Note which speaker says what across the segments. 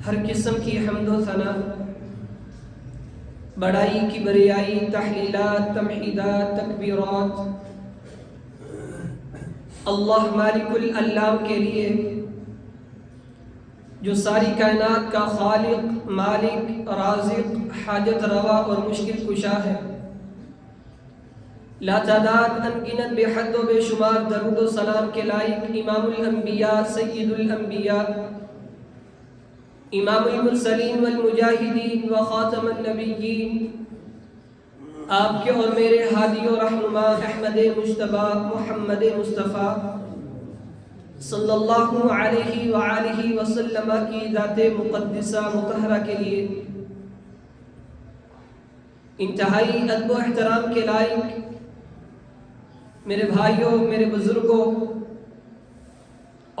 Speaker 1: ہر قسم کی حمد و ثنا، بڑائی کی بریائی، تحلیلات، تمحیدات، تکبیرات اللہ مالک العلام کے لیے، جو ساری کائنات کا خالق، مالک، رازق، حاجت روا اور مشکل کشا ہے۔ لا تعداد انگنت بے حد و بے شمار درود و سلام کے لائق امام الانبیاء، سید الانبیاء، امام المرسلین والمجاہدین و خاتم النبیین، آپ کے اور میرے ہادی و رہنما احمد مجتبی محمد مصطفیٰ صلی اللہ علیہ وآلہ وسلم کی ذات مقدسہ مطہرہ کے لیے انتہائی ادب و احترام کے لائق میرے بھائیوں، میرے بزرگوں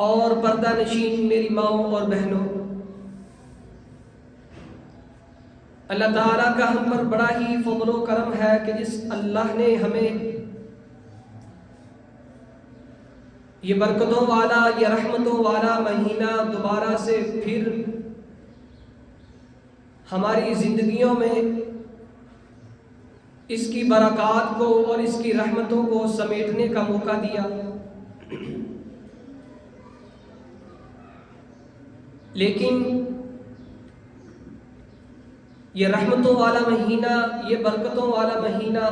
Speaker 1: اور پردہ نشین میری ماؤں اور بہنوں، اللہ تعالیٰ کا ہم پر بڑا ہی فضل و کرم ہے کہ جس اللہ نے ہمیں یہ برکتوں والا، یہ رحمتوں والا مہینہ دوبارہ سے پھر ہماری زندگیوں میں اس کی برکات کو اور اس کی رحمتوں کو سمیٹنے کا موقع دیا۔ لیکن یہ رحمتوں والا مہینہ، یہ برکتوں والا مہینہ،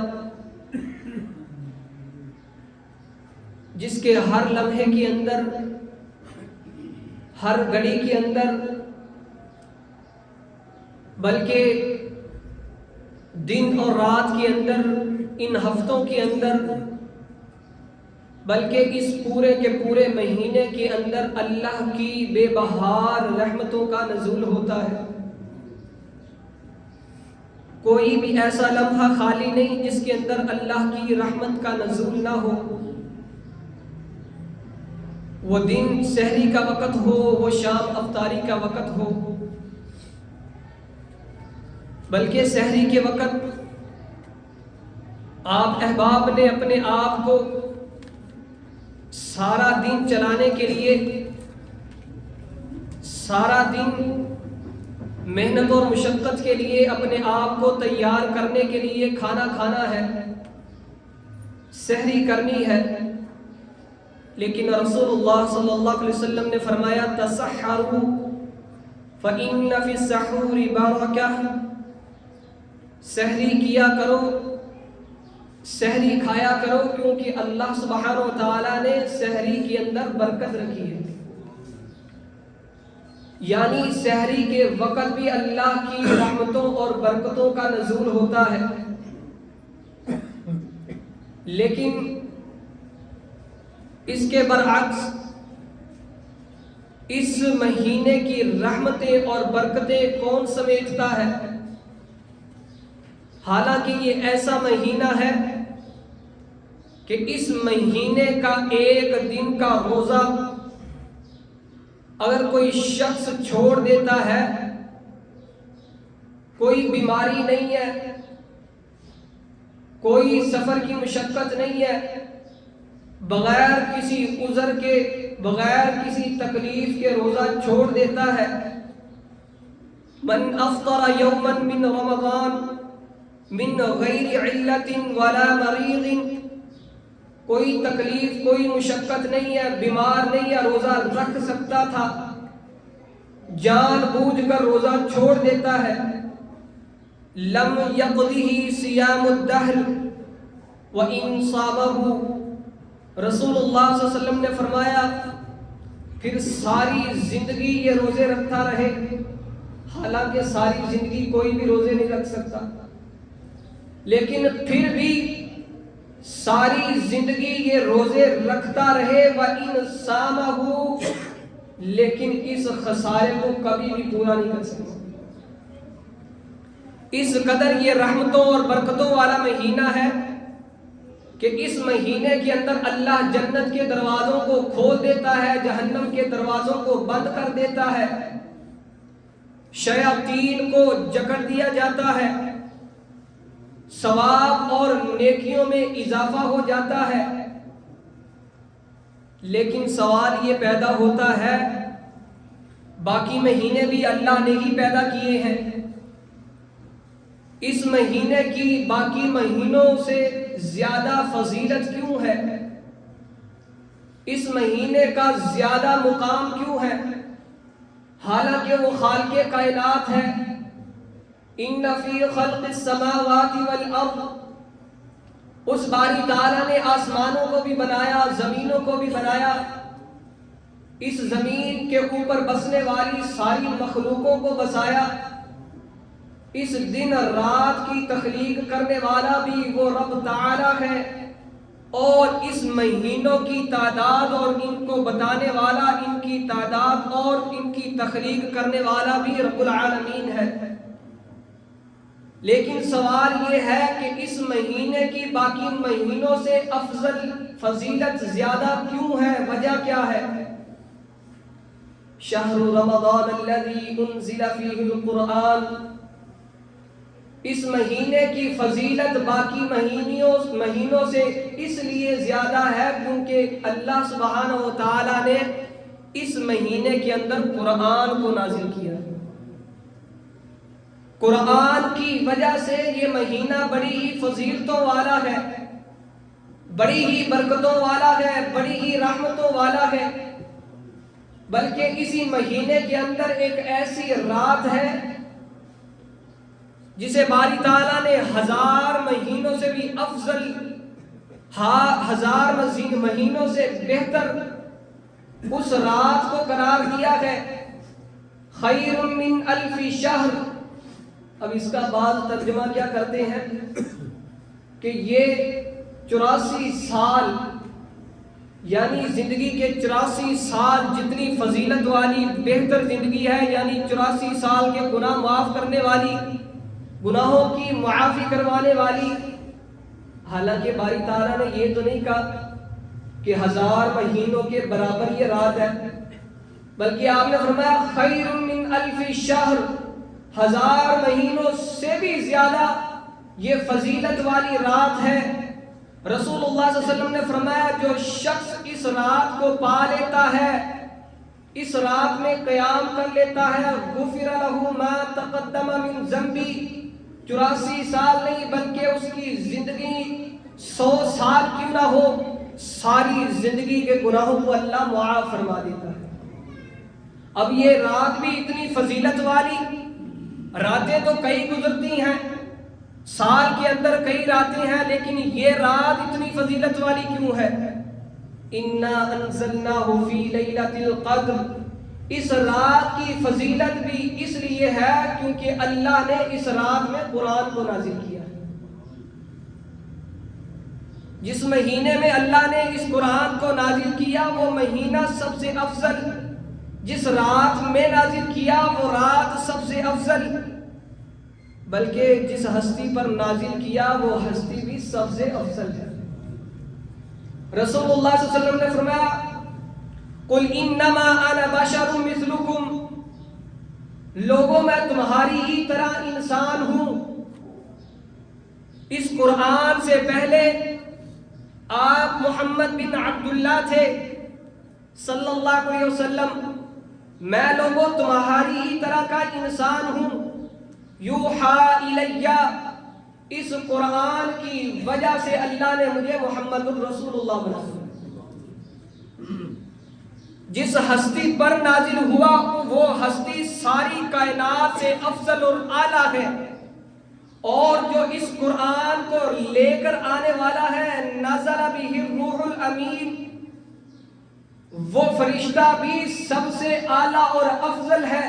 Speaker 1: جس کے ہر لمحے کے اندر، ہر گھڑی کے اندر، بلکہ دن اور رات کے اندر، ان ہفتوں کے اندر، بلکہ اس پورے کے پورے مہینے کے اندر اللہ کی بے بہار رحمتوں کا نزول ہوتا ہے۔ کوئی بھی ایسا لمحہ خالی نہیں جس کے اندر اللہ کی رحمت کا نزول نہ ہو۔ وہ دن سحری کا وقت ہو، وہ شام افطاری کا وقت ہو، بلکہ سحری کے وقت آپ احباب نے اپنے آپ کو سارا دن چلانے کے لیے، سارا دن محنت اور مشقت کے لیے اپنے آپ کو تیار کرنے کے لیے کھانا کھانا ہے، سحری کرنی ہے، لیکن رسول اللہ صلی اللہ علیہ وسلم نے فرمایا تسحروا فإن فی السحور برکہ، سحری کیا کرو، سحری کھایا کرو، کیونکہ اللہ سبحانہ و تعالیٰ نے سحری کے اندر برکت رکھی ہے۔ یعنی سحری کے وقت بھی اللہ کی رحمتوں اور برکتوں کا نزول ہوتا ہے۔ لیکن اس کے برعکس اس مہینے کی رحمتیں اور برکتیں کون سمیٹتا ہے؟ حالانکہ یہ ایسا مہینہ ہے کہ اس مہینے کا ایک دن کا روزہ اگر کوئی شخص چھوڑ دیتا ہے، کوئی بیماری نہیں ہے، کوئی سفر کی مشقت نہیں ہے، بغیر کسی عذر کے، بغیر کسی تکلیف کے روزہ چھوڑ دیتا ہے، من افطر یوما من رمضان من غیر علت ولا مریض، کوئی تکلیف، کوئی مشقت نہیں ہے، بیمار نہیں ہے، روزہ رکھ سکتا تھا، جان بوجھ کر روزہ چھوڑ دیتا ہے، لم یقضہ صیام الدہر وان صامہ، رسول اللہ صلی اللہ علیہ وسلم نے فرمایا پھر ساری زندگی یہ روزے رکھتا رہے، حالانکہ ساری زندگی کوئی بھی روزے نہیں رکھ سکتا، لیکن پھر بھی ساری زندگی یہ روزے رکھتا رہے، وَإِنْ صَامَهُ، لیکن اس خسارے کو کبھی بھی پورا نہیں کر سکتا۔ اس قدر یہ رحمتوں اور برکتوں والا مہینہ ہے کہ اس مہینے کے اندر اللہ جنت کے دروازوں کو کھول دیتا ہے، جہنم کے دروازوں کو بند کر دیتا ہے، شیاطین کو جکڑ دیا جاتا ہے، ثواب اور نیکیوں میں اضافہ ہو جاتا ہے۔ لیکن سوال یہ پیدا ہوتا ہے باقی مہینے بھی اللہ نے ہی پیدا کیے ہیں، اس مہینے کی باقی مہینوں سے زیادہ فضیلت کیوں ہے؟ اس مہینے کا زیادہ مقام کیوں ہے؟ حالانکہ وہ خالق کائنات ہے۔ ان فی خلق السماوات والارض، اس باری تعالیٰ نے آسمانوں کو بھی بنایا، زمینوں کو بھی بنایا، اس زمین کے اوپر بسنے والی ساری مخلوقوں کو بسایا، اس دن رات کی تخلیق کرنے والا بھی وہ رب تعالیٰ ہے، اور اس مہینوں کی تعداد اور ان کو بتانے والا، ان کی تعداد اور ان کی تخلیق کرنے والا بھی رب العالمین ہے۔ لیکن سوال یہ ہے کہ اس مہینے کی باقی مہینوں سے افضل فضیلت زیادہ کیوں ہے؟ وجہ کیا ہے؟ شہر رمضان الذی انزل فیہ القرآن، اس مہینے کی فضیلت باقی مہینوں سے اس لیے زیادہ ہے کیونکہ اللہ سبحانہ و تعالی نے اس مہینے کے اندر قرآن کو نازل کیا۔ قرآن کی وجہ سے یہ مہینہ بڑی ہی فضیلتوں والا ہے، بڑی ہی برکتوں والا ہے، بڑی ہی رحمتوں والا ہے۔ بلکہ اسی مہینے کے اندر ایک ایسی رات ہے جسے باری تعالیٰ نے 1000 مہینوں سے بھی افضل، 1000 مہینوں سے بہتر اس رات کو قرار دیا ہے، خیر من الف شہر۔ اب اس کا بعض ترجمہ کیا کرتے ہیں کہ یہ 84 سال، یعنی زندگی کے 84 سال جتنی فضیلت والی بہتر زندگی ہے، یعنی 84 سال کے گناہ معاف کرنے والی، گناہوں کی معافی کروانے والی۔ حالانکہ باری تعالیٰ نے یہ تو نہیں کہا کہ 1000 مہینوں کے برابر یہ رات ہے، بلکہ آپ نے فرمایا خیر من الف شہر، 1000 مہینوں سے بھی زیادہ یہ فضیلت والی رات ہے۔ رسول اللہ صلی اللہ علیہ وسلم نے فرمایا جو شخص اس رات کو پا لیتا ہے، اس رات میں قیام کر لیتا ہے، غفر لہ ما تقدم من ذنبی، 84 سال نہیں بلکہ اس کی زندگی 100 سال کیوں نہ ہو، ساری زندگی کے گناہوں کو اللہ معاف فرما دیتا ہے۔ اب یہ رات بھی اتنی فضیلت والی، راتیں تو کئی گزرتی ہیں، سال کے اندر کئی راتیں ہیں، لیکن یہ رات اتنی فضیلت والی کیوں ہے؟ اِنَّا أَنزَلْنَاهُ فِي لَيْلَةِ الْقَدْرِ، اس رات کی فضیلت بھی اس لیے ہے کیونکہ اللہ نے اس رات میں قرآن کو نازل کیا ہے۔ جس مہینے میں اللہ نے اس قرآن کو نازل کیا وہ مہینہ سب سے افضل، جس رات میں نازل کیا وہ رات سب سے افضل، بلکہ جس ہستی پر نازل کیا وہ ہستی بھی سب سے افضل ہے۔ رسول اللہ صلی اللہ علیہ وسلم نے فرمایا قل انما انا بشر مثلکم، لوگوں میں تمہاری ہی طرح انسان ہوں۔ اس قرآن سے پہلے آپ محمد بن عبداللہ تھے صلی اللہ علیہ وسلم، میں لوگوں تمہاری ہی طرح کا انسان ہوں۔ یوحا الیہ، اس قرآن کی وجہ سے اللہ نے مجھے محمد الرسول اللہ بنایا۔ جس ہستی پر نازل ہوا وہ ہستی ساری کائنات سے افضل اور اعلیٰ ہے، اور جو اس قرآن کو لے کر آنے والا ہے نزل بہ الروح الامین، وہ فرشتہ بھی سب سے اعلیٰ اور افضل ہے۔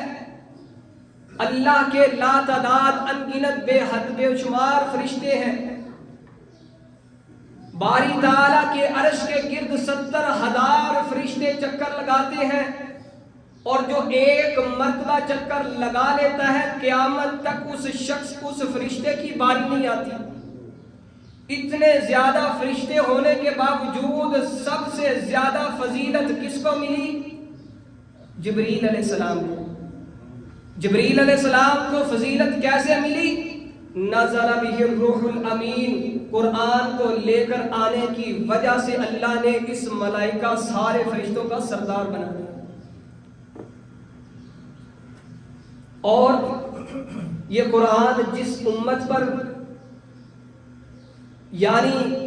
Speaker 1: اللہ کے لا تعداد انگنت بے حد بے شمار فرشتے ہیں، باری تعالیٰ کے عرش کے گرد 70,000 فرشتے چکر لگاتے ہیں، اور جو ایک مرتبہ چکر لگا لیتا ہے قیامت تک اس شخص اس فرشتے کی باری نہیں آتی۔ اتنے زیادہ فرشتے ہونے کے باوجود سب سے زیادہ فضیلت کس کو ملی؟ جبریل علیہ السلام کو۔ جبریل علیہ السلام کو فضیلت کیسے ملی؟ نزل بہ الروح الامین، قرآن کو لے کر آنے کی وجہ سے اللہ نے اس ملائکہ سارے فرشتوں کا سردار بنا دیا۔ اور یہ قرآن جس امت پر یعنی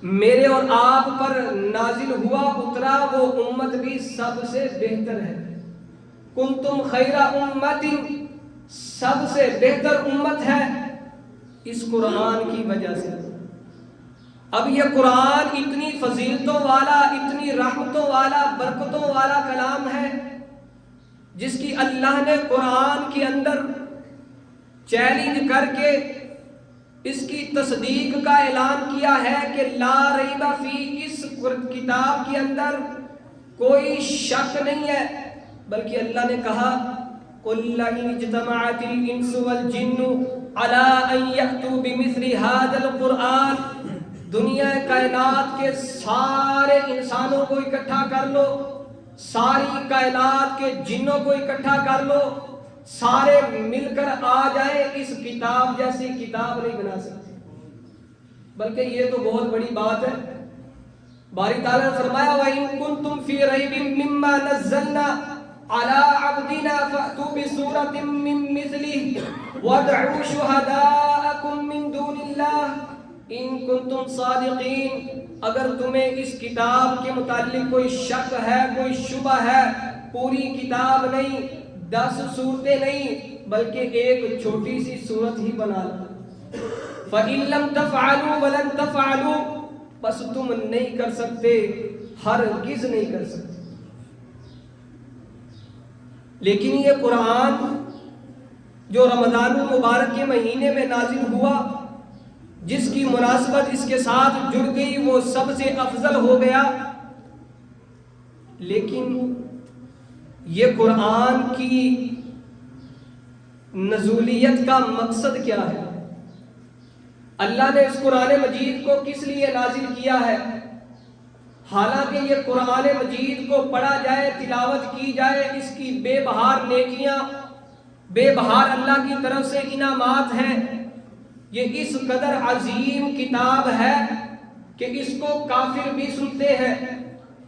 Speaker 1: میرے اور آپ پر نازل ہوا اترا وہ امت بھی سب سے بہتر ہے. کنتم خیر امت، سب سے بہتر امت ہے اس قرآن کی وجہ سے. اب یہ قرآن اتنی فضیلتوں والا، اتنی رحمتوں والا، برکتوں والا کلام ہے جس کی اللہ نے قرآن کے اندر چیلنج کر کے اس کی تصدیق کا اعلان کیا ہے کہ لا ریب فی، اس کتاب کے اندر کوئی شک نہیں ہے. بلکہ اللہ نے کہا قُلْ لَئِنِ اجْتَمَعَتِ الْإِنسُ وَالْجِنُّ عَلَىٰ أَن يَأْتُوا بِمِثْلِ هَٰذَا الْقُرْآنِ، دنیا کائنات کے سارے انسانوں کو اکٹھا کر لو، ساری کائنات کے جنوں کو اکٹھا کر لو، سارے مل کر آ جائیں، اس کتاب جیسی کتاب نہیں بنا سکتے. بلکہ یہ تو بہت بڑی بات ہے. باری تعالیٰ نے فرمایا وَإِن كُنتُمْ فِي رَيْبٍ مِّمَّا نَزَّلْنَا عَلَىٰ عَبْدِنَا فَأْتُوا بِسُورَةٍ مِّن مِّثْلِهِ وَادْعُوا شُهَدَاءَكُم مِّن دُونِ اللَّهِ إِن كُنتُمْ صَادِقِينَ. اگر تمہیں اس کتاب کے متعلق کوئی شک ہے، کوئی شبہ ہے، پوری کتاب نہیں، 10 سورتیں نہیں، بلکہ ایک چھوٹی سی سورت ہی بنا لو. فَإِن لَّمْ تَفْعَلُوا وَلَن تَفْعَلُوا، بس تم نہیں کر سکتے، ہرگز نہیں کر سکتے. لیکن یہ قرآن جو رمضان المبارک کے مہینے میں نازل ہوا، جس کی مناسبت اس کے ساتھ جڑ گئی، وہ سب سے افضل ہو گیا. لیکن یہ قرآن کی نزولیت کا مقصد کیا ہے؟ اللہ نے اس قرآن مجید کو کس لیے نازل کیا ہے؟ حالانکہ یہ قرآن مجید کو پڑھا جائے، تلاوت کی جائے، اس کی بے بہار نیکیاں، بے بہار اللہ کی طرف سے انعامات ہیں. یہ اس قدر عظیم کتاب ہے کہ اس کو کافر بھی سنتے ہیں.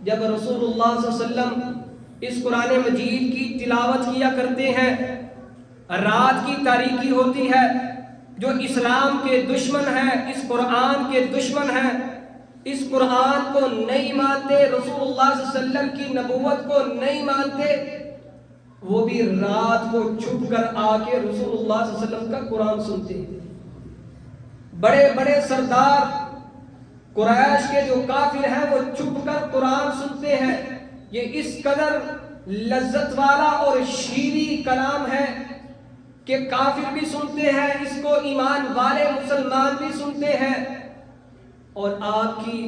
Speaker 1: جب رسول اللہ صلی اللہ علیہ وسلم اس قرآن مجید کی تلاوت کیا کرتے ہیں، رات کی تاریکی ہوتی ہے، جو اسلام کے دشمن ہیں، اس قرآن کے دشمن ہیں، اس قرآن کو نہیں مانتے، رسول اللہ صلی اللہ علیہ وسلم کی نبوت کو نہیں مانتے، وہ بھی رات کو چھپ کر آ کے رسول اللہ صلی اللہ علیہ وسلم کا قرآن سنتے ہیں. بڑے بڑے سردار قریش کے جو کافر ہیں وہ چھپ کر قرآن سنتے ہیں. یہ اس قدر لذت والا اور شیریں کلام ہے کہ کافر بھی سنتے ہیں اس کو، ایمان والے مسلمان بھی سنتے ہیں. اور آپ کی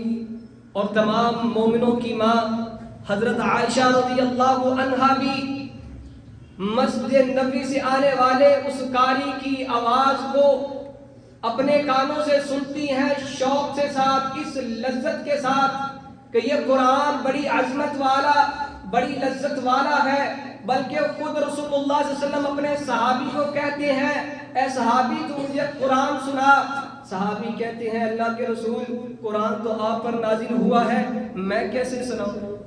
Speaker 1: اور تمام مومنوں کی ماں حضرت عائشہ رضی اللہ عنہا بھی مسجد نبوی سے آنے والے اس قاری کی آواز کو اپنے کانوں سے سنتی ہیں، شوق کے ساتھ، اس لذت کے ساتھ کہ یہ قرآن بڑی عظمت والا، بڑی لذت والا ہے. بلکہ خود رسول اللہ صلی اللہ علیہ وسلم اپنے صحابی کو کہتے ہیں اے صحابی تو مجھے قرآن سنا. صحابی کہتے ہیں اللہ کے رسول قرآن تو آپ پر نازل ہوا ہے، میں کیسے سناؤں؟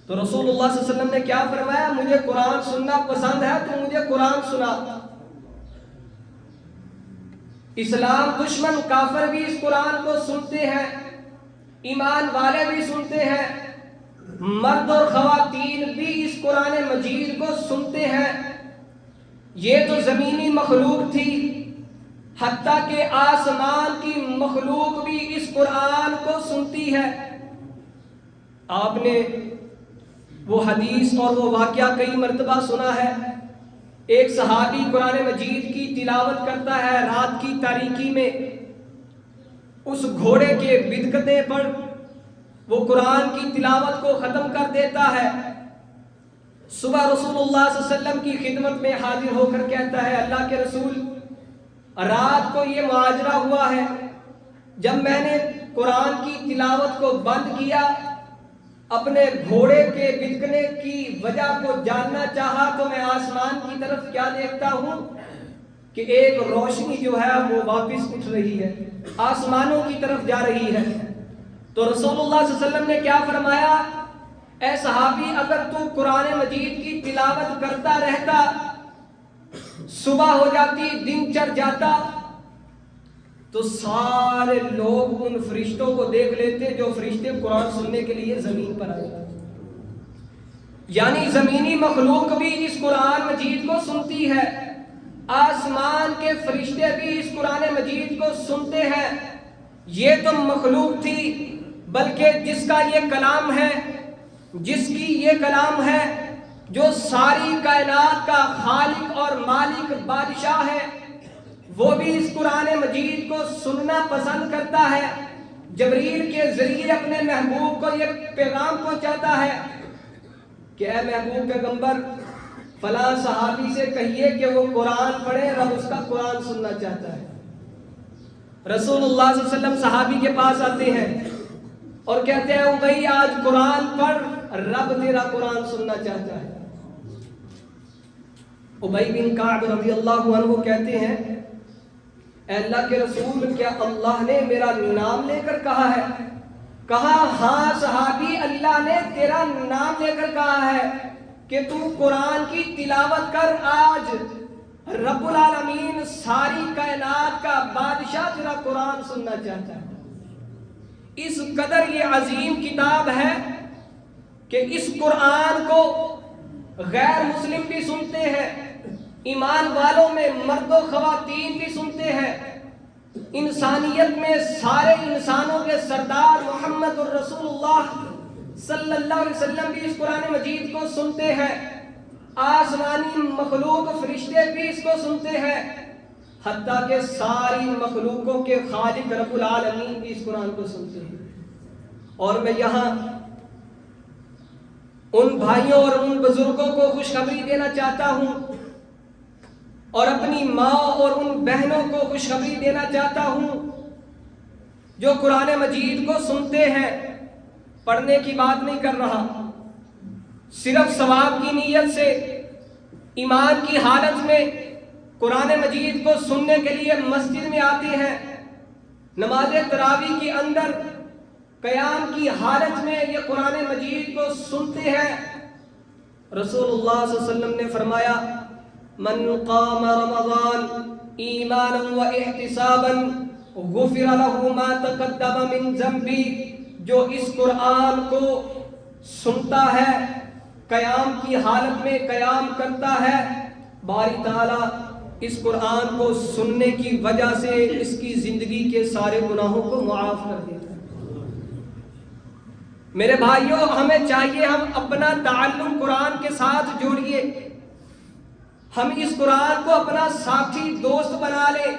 Speaker 1: تو رسول اللہ صلی اللہ علیہ وسلم نے کیا فرمایا؟ مجھے قرآن سننا پسند ہے تو مجھے قرآن سنا. اسلام دشمن کافر بھی اس قرآن کو سنتے ہیں، ایمان والے بھی سنتے ہیں، مرد اور خواتین بھی اس قرآن مجید کو سنتے ہیں. یہ تو زمینی مخلوق تھی، حتیٰ کہ آسمان کی مخلوق بھی اس قرآن کو سنتی ہے. آپ نے وہ حدیث اور وہ واقعہ کئی مرتبہ سنا ہے. ایک صحابی قرآن مجید کی تلاوت کرتا ہے رات کی تاریکی میں، اس گھوڑے کے بدکتے پر وہ قرآن کی تلاوت کو ختم کر دیتا ہے. صبح رسول اللہ صلی اللہ علیہ وسلم کی خدمت میں حاضر ہو کر کہتا ہے اللہ کے رسول رات کو یہ ماجرا ہوا ہے، جب میں نے قرآن کی تلاوت کو بند کیا، اپنے گھوڑے کے بدکنے کی وجہ کو جاننا چاہا تو میں آسمان کی طرف کیا دیکھتا ہوں کہ ایک روشنی جو ہے وہ واپس اٹھ رہی ہے، آسمانوں کی طرف جا رہی ہے. تو رسول اللہ صلی اللہ علیہ وسلم نے کیا فرمایا؟ اے صحابی اگر تو قرآن مجید کی تلاوت کرتا رہتا صبح ہو جاتی، دن چڑھ جاتا، تو سارے لوگ ان فرشتوں کو دیکھ لیتے جو فرشتے قرآن سننے کے لیے زمین پر آئے. یعنی زمینی مخلوق بھی اس قرآن مجید کو سنتی ہے، آسمان کے فرشتے بھی اس قرآن مجید کو سنتے ہیں. یہ تو مخلوق تھی، بلکہ جس کا یہ کلام ہے، جس کی یہ کلام ہے، جو ساری کائنات کا خالق اور مالک بادشاہ ہے، وہ بھی اس قرآن مجید کو سننا پسند کرتا ہے. جبریل کے ذریعے اپنے محبوب کو یہ پیغام پہنچاتا ہے کہ اے محبوب پیغمبر، فلاں صحابی سے کہیے کہ وہ قرآن پڑھے، رب اس کا قرآن سننا چاہتا ہے. رسول اللہ صلی اللہ علیہ وسلم صحابی کے پاس آتے ہیں اور کہتے ہیں ابی آج قرآن پڑھ، رب تیرا قرآن سننا چاہتا ہے. ابی بن کعب رضی اللہ عنہ کہتے ہیں اے اللہ کے رسول، کیا اللہ نے میرا نام لے کر کہا ہے؟ کہا ہاں صحابی، اللہ نے تیرا نام لے کر کہا ہے کہ تو قرآن کی تلاوت کر. آج رب العالمین ساری کائنات کا بادشاہ تیرا قرآن سننا چاہتا ہے. اس قدر یہ عظیم کتاب ہے کہ اس قرآن کو غیر مسلم بھی سنتے ہیں، ایمان والوں میں مرد و خواتین بھی سنتے ہیں، انسانیت میں سارے انسانوں کے سردار محمد الرسول اللہ صلی اللہ علیہ وسلم بھی اس قرآن مجید کو سنتے ہیں، آسمانی مخلوق فرشتے بھی اس کو سنتے ہیں، حتیٰ کہ ساری مخلوقوں کے خالق رب العالمین بھی اس قرآن کو سنتے ہیں. اور میں یہاں ان بھائیوں اور ان بزرگوں کو خوشخبری دینا چاہتا ہوں اور اپنی ماں اور ان بہنوں کو خوشخبری دینا چاہتا ہوں جو قرآن مجید کو سنتے ہیں. پڑھنے کی بات نہیں کر رہا، صرف ثواب کی نیت سے ایمان کی حالت میں قرآن مجید کو سننے کے لیے مسجد میں آتے ہیں، نماز تراویح کے اندر قیام کی حالت میں یہ قرآن مجید کو سنتے ہیں. رسول اللہ صلی اللہ علیہ وسلم نے فرمایا من قام رمضان ایمانا و احتسابا غفر له ما تقدم من ذنبه. جو اس قرآن کو سنتا ہے، قیام کی حالت میں قیام کرتا ہے، باری تعالیٰ اس قرآن کو سننے کی وجہ سے اس کی زندگی کے سارے گناہوں کو معاف کر دیتا ہے. میرے بھائیوں، ہمیں چاہیے ہم اپنا تعلق قرآن کے ساتھ جوڑیے، ہم اس قرآن کو اپنا ساتھی دوست بنا لیں.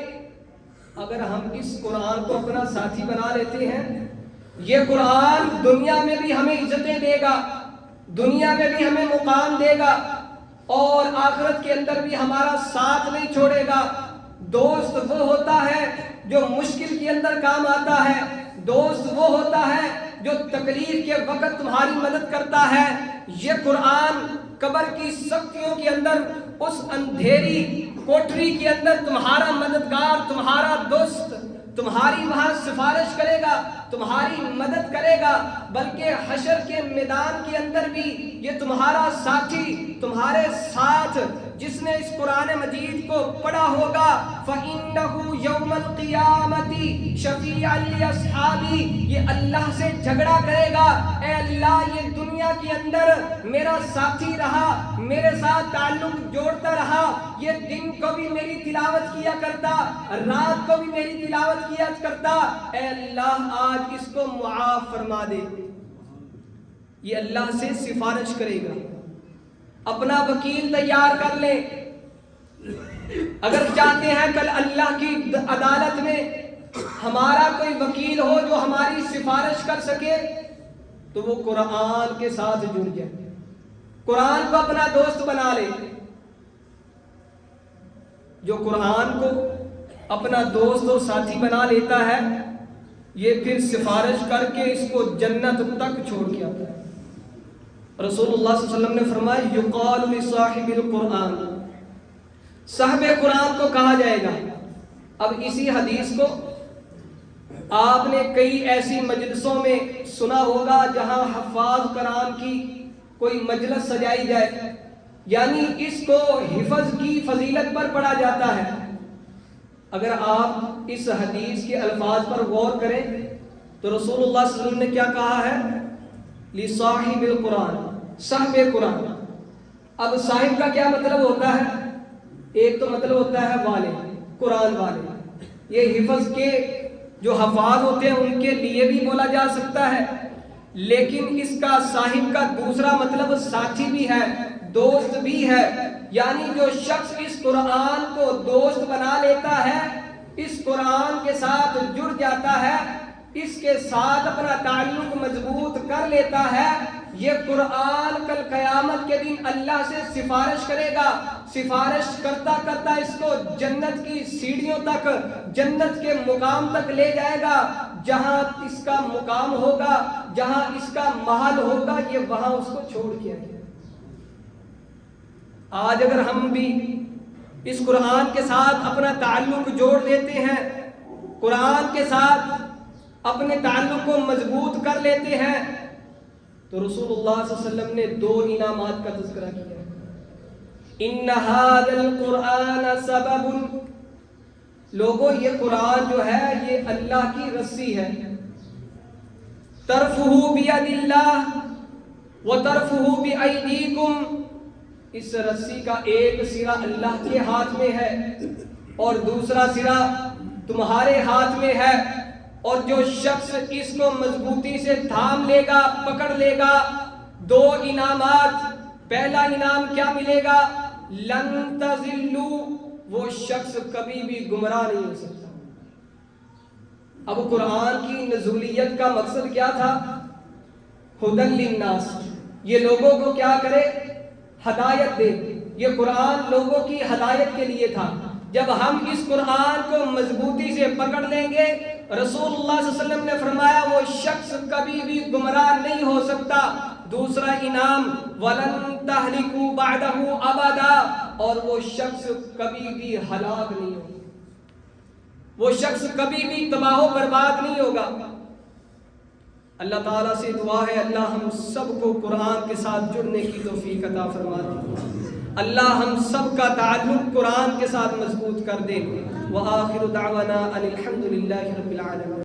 Speaker 1: اگر ہم اس قرآن کو اپنا ساتھی بنا لیتے ہیں، یہ قرآن دنیا میں بھی ہمیں عزتیں دے گا، دنیا میں بھی ہمیں مقام دے گا، اور آخرت کے اندر بھی ہمارا ساتھ نہیں چھوڑے گا. دوست وہ ہوتا ہے جو مشکل کے اندر کام آتا ہے، دوست وہ ہوتا ہے جو تکلیف کے وقت تمہاری مدد کرتا ہے. یہ قرآن قبر کی سختیوں کے اندر، اس اندھیری کوٹری کے اندر تمہارا مددگار، تمہارا دوست، تمہاری وہاں سفارش کرے گا، تمہاری مدد کرے گا، بلکہ حشر کے میدان کے اندر بھی یہ تمہارا ساتھی تمہارے ساتھ، جس نے اس قرآن مجید کو پڑھا ہوگا فَإِنَّهُ يَوْمَ الْقِيَامَةِ شَفِيعًا لِأَصْحَابِي. یہ اللہ سے جھگڑا کرے گا، اے اللہ یہ دنیا کے اندر میرا ساتھی رہا، میرے ساتھ تعلق جوڑتا رہا، یہ دن کو بھی میری تلاوت کیا کرتا، رات کو بھی میری تلاوت کیا کرتا، اے اللہ آج اس کو معاف فرما دے. یہ اللہ سے سفارش کرے گا. اپنا وکیل تیار کر لیں. اگر چاہتے ہیں کل اللہ کی عدالت میں ہمارا کوئی وکیل ہو جو ہماری سفارش کر سکے، تو وہ قرآن کے ساتھ جڑ جائے، قرآن کو اپنا دوست بنا لے. جو قرآن کو اپنا دوست اور ساتھی بنا لیتا ہے، یہ پھر سفارش کر کے اس کو جنت تک چھوڑ کے آتا ہے. رسول اللہ صلی اللہ علیہ وسلم نے فرمایا یقال لصاحب القرآن، صاحب قرآن کو کہا جائے گا. اب اسی حدیث کو آپ نے کئی ایسی مجلسوں میں سنا ہوگا جہاں حفاظ قرآن کی کوئی مجلس سجائی جائے، یعنی اس کو حفظ کی فضیلت پر پڑھا جاتا ہے۔ اگر آپ اس حدیث کے الفاظ پر غور کریں تو رسول اللہ صلی اللہ علیہ وسلم نے کیا کہا ہے؟ لصاحب القرآن، صاحب قرآن۔ اب صاحب کا کیا مطلب ہوتا ہے؟ ایک تو مطلب ہوتا ہے والے، قرآن والے، یہ حفظ کے جو حفاظ ہوتے ہیں ان کے لیے بھی بولا جا سکتا ہے، لیکن اس کا صاحب کا دوسرا مطلب ساتھی بھی ہے، دوست بھی ہے۔ یعنی جو شخص اس قرآن کو دوست بنا لیتا ہے، اس قرآن کے ساتھ جڑ جاتا ہے، اس کے ساتھ اپنا تعلق مضبوط کر لیتا ہے، یہ قرآن کل قیامت کے دن اللہ سے سفارش کرے گا، سفارش کرتا کرتا اس کو جنت کی سیڑھیوں تک، جنت کے مقام تک لے جائے گا، جہاں اس کا مقام ہوگا، جہاں اس کا محل ہوگا، یہ وہاں اس کو چھوڑ کے آئے گا۔ آج اگر ہم بھی اس قرآن کے ساتھ اپنا تعلق جوڑ لیتے ہیں، قرآن کے ساتھ اپنے تعلق کو مضبوط کر لیتے ہیں، تو رسول اللہ صلی اللہ علیہ وسلم نے 2 انعامات کا تذکرہ کیا ہے۔ ان ھذا القرآن سبب، لوگوں یہ قرآن جو ہے یہ اللہ کی رسی ہے، طرفہ بید اللہ وطرفہ بایدیکم، اس رسی کا ایک سرا اللہ کے ہاتھ میں ہے اور دوسرا سرا تمہارے ہاتھ میں ہے، اور جو شخص اس کو مضبوطی سے تھام لے گا، پکڑ لے گا، 2 انعامات۔ پہلا انعام کیا ملے گا؟ لن تضلوا، وہ شخص کبھی بھی گمراہ نہیں ہو سکتا۔ اب قرآن کی نزولیت کا مقصد کیا تھا؟ ھدی للناس، یہ لوگوں کو کیا کرے؟ ہدایت دے۔ یہ قرآن لوگوں کی ہدایت کے لیے تھا۔ جب ہم اس قرآن کو مضبوطی سے پکڑ لیں گے، رسول اللہ صلی اللہ علیہ وسلم نے فرمایا وہ شخص کبھی بھی گمراہ نہیں ہو سکتا۔ دوسرا انعام وَلَن تَهْلِكُوا بَعْدَهُ أَبَدًا، اور وہ شخص کبھی بھی ہلاک نہیں ہوگا، وہ شخص کبھی بھی تباہ و برباد نہیں ہوگا۔ اللہ تعالیٰ سے دعا ہے اللہ ہم سب کو قرآن کے ساتھ جڑنے کی توفیق عطا فرما دے، اللہ ہم سب کا تعلق قرآن کے ساتھ مضبوط کر دے۔ وآخر دعوانا ان الحمد للہ رب العالمین۔